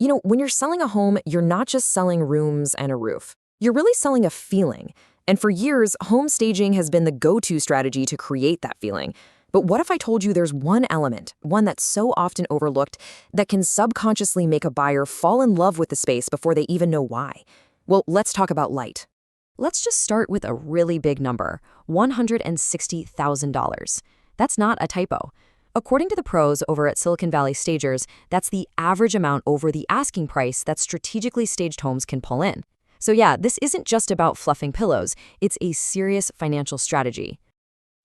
When you're selling a home, you're not just selling rooms and a roof. You're really selling a feeling. And for years, home staging has been the go-to strategy to create that feeling. But what if I told you there's one element, one that's so often overlooked, that can subconsciously make a buyer fall in love with the space before they even know why? Well, let's talk about light. Let's just start with a really big number, $160,000. That's not a typo. According to the pros over at Silicon Valley Stagers, that's the average amount over the asking price that strategically staged homes can pull in. So yeah, this isn't just about fluffing pillows, it's a serious financial strategy.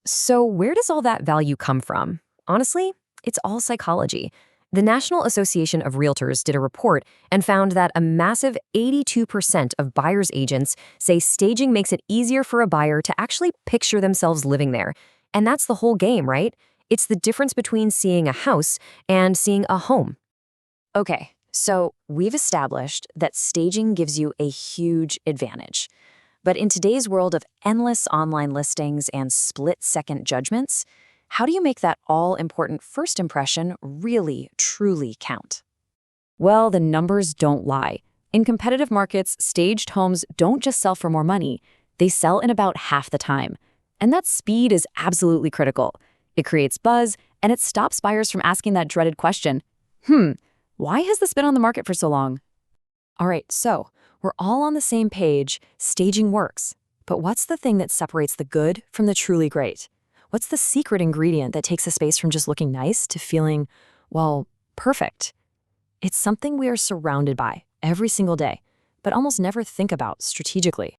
So where does all that value come from? Honestly, it's all psychology. The National Association of Realtors did a report and found that a massive 82% of buyer's agents say staging makes it easier for a buyer to actually picture themselves living there. And that's the whole game, right? It's the difference between seeing a house and seeing a home. Okay, so we've established that staging gives you a huge advantage. But in today's world of endless online listings and split-second judgments, how do you make that all-important first impression really, truly count? Well, the numbers don't lie. In competitive markets, staged homes don't just sell for more money, they sell in about half the time. And that speed is absolutely critical. It creates buzz, and it stops buyers from asking that dreaded question, why has this been on the market for so long? All right, so we're all on the same page, staging works. But what's the thing that separates the good from the truly great? What's the secret ingredient that takes a space from just looking nice to feeling, well, perfect? It's something we are surrounded by every single day, but almost never think about strategically.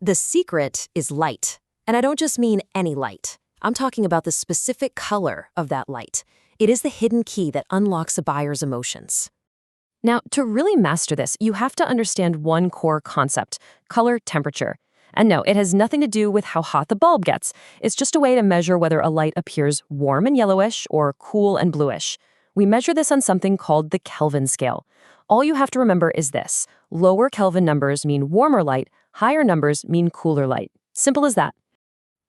The secret is light. And I don't just mean any light. I'm talking about the specific color of that light. It is the hidden key that unlocks a buyer's emotions. Now, to really master this, you have to understand one core concept, color temperature. And no, it has nothing to do with how hot the bulb gets. It's just a way to measure whether a light appears warm and yellowish or cool and bluish. We measure this on something called the Kelvin scale. All you have to remember is this. Lower Kelvin numbers mean warmer light, higher numbers mean cooler light. Simple as that.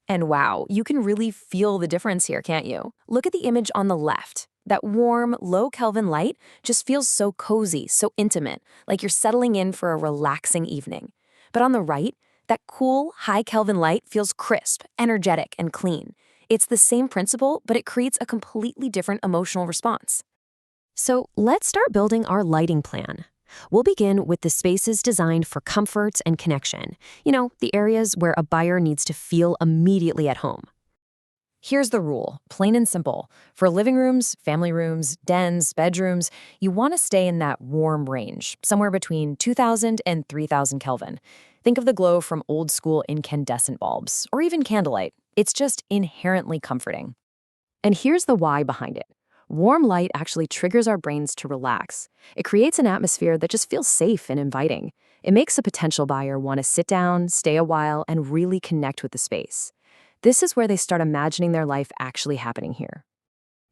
And wow, you can really feel the difference here, can't you? Look at the image on the left. That warm, low Kelvin light just feels so cozy, so intimate, like you're settling in for a relaxing evening. But on the right, that cool, high Kelvin light feels crisp, energetic, and clean. It's the same principle, but it creates a completely different emotional response. So let's start building our lighting plan. We'll begin with the spaces designed for comfort and connection. The areas where a buyer needs to feel immediately at home. Here's the rule, plain and simple. For living rooms, family rooms, dens, bedrooms, you want to stay in that warm range, somewhere between 2,000 and 3,000 Kelvin. Think of the glow from old-school incandescent bulbs, or even candlelight. It's just inherently comforting. And here's the why behind it. Warm light actually triggers our brains to relax. It creates an atmosphere that just feels safe and inviting. It makes a potential buyer want to sit down, stay a while, and really connect with the space. This is where they start imagining their life actually happening here.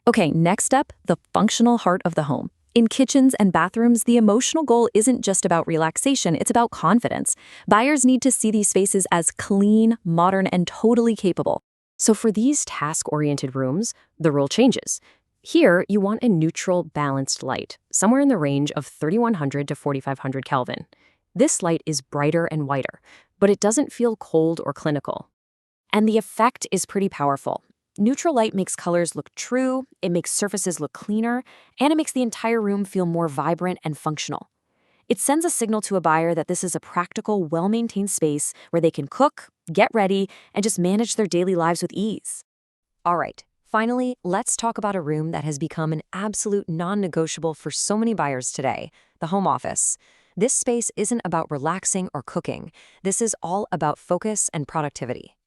Okay, next up, the functional heart of the home. In kitchens and bathrooms, the emotional goal isn't just about relaxation, it's about confidence. Buyers need to see these spaces as clean, modern, and totally capable. So for these task-oriented rooms, the rule changes. Here, you want a neutral, balanced light, somewhere in the range of 3,100 to 4,500 Kelvin. This light is brighter and whiter, but it doesn't feel cold or clinical. And the effect is pretty powerful. Neutral light makes colors look true, it makes surfaces look cleaner, and it makes the entire room feel more vibrant and functional. It sends a signal to a buyer that this is a practical, well-maintained space where they can cook, get ready, and just manage their daily lives with ease. All right. Finally, let's talk about a room that has become an absolute non-negotiable for so many buyers today, the home office. This space isn't about relaxing or cooking. This is all about focus and productivity.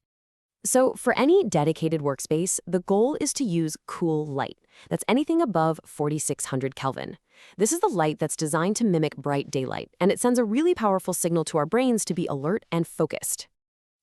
So for any dedicated workspace, the goal is to use cool light. That's anything above 4,600 Kelvin. This is the light that's designed to mimic bright daylight, and it sends a really powerful signal to our brains to be alert and focused.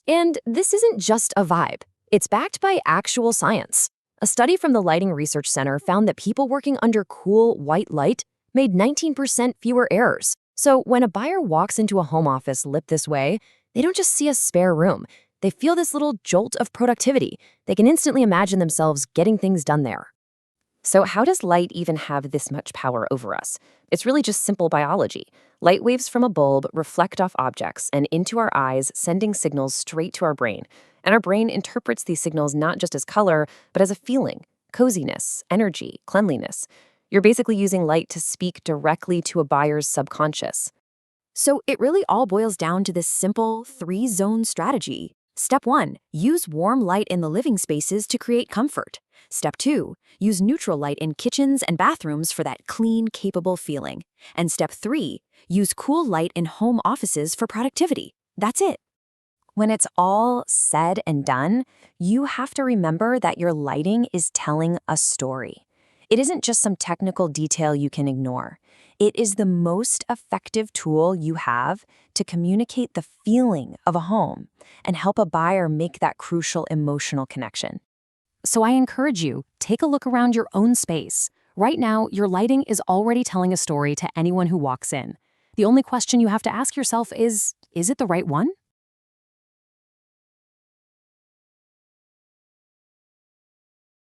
And this isn't just a vibe. It's backed by actual science. A study from the Lighting Research Center found that people working under cool, white light made 19% fewer errors. So when a buyer walks into a home office lit this way, they don't just see a spare room. They feel this little jolt of productivity. They can instantly imagine themselves getting things done there. So how does light even have this much power over us? It's really just simple biology. Light waves from a bulb reflect off objects and into our eyes, sending signals straight to our brain. And our brain interprets these signals not just as color, but as a feeling: coziness, energy, cleanliness. You're basically using light to speak directly to a buyer's subconscious. So it really all boils down to this simple three-zone strategy. Step 1, use warm light in the living spaces to create comfort. Step 2, use neutral light in kitchens and bathrooms for that clean, capable feeling. And step 3, use cool light in home offices for productivity. That's it. When it's all said and done, you have to remember that your lighting is telling a story. It isn't just some technical detail you can ignore. It is the most effective tool you have to communicate the feeling of a home and help a buyer make that crucial emotional connection. So I encourage you, take a look around your own space. Right now, your lighting is already telling a story to anyone who walks in. The only question you have to ask yourself is it the right one?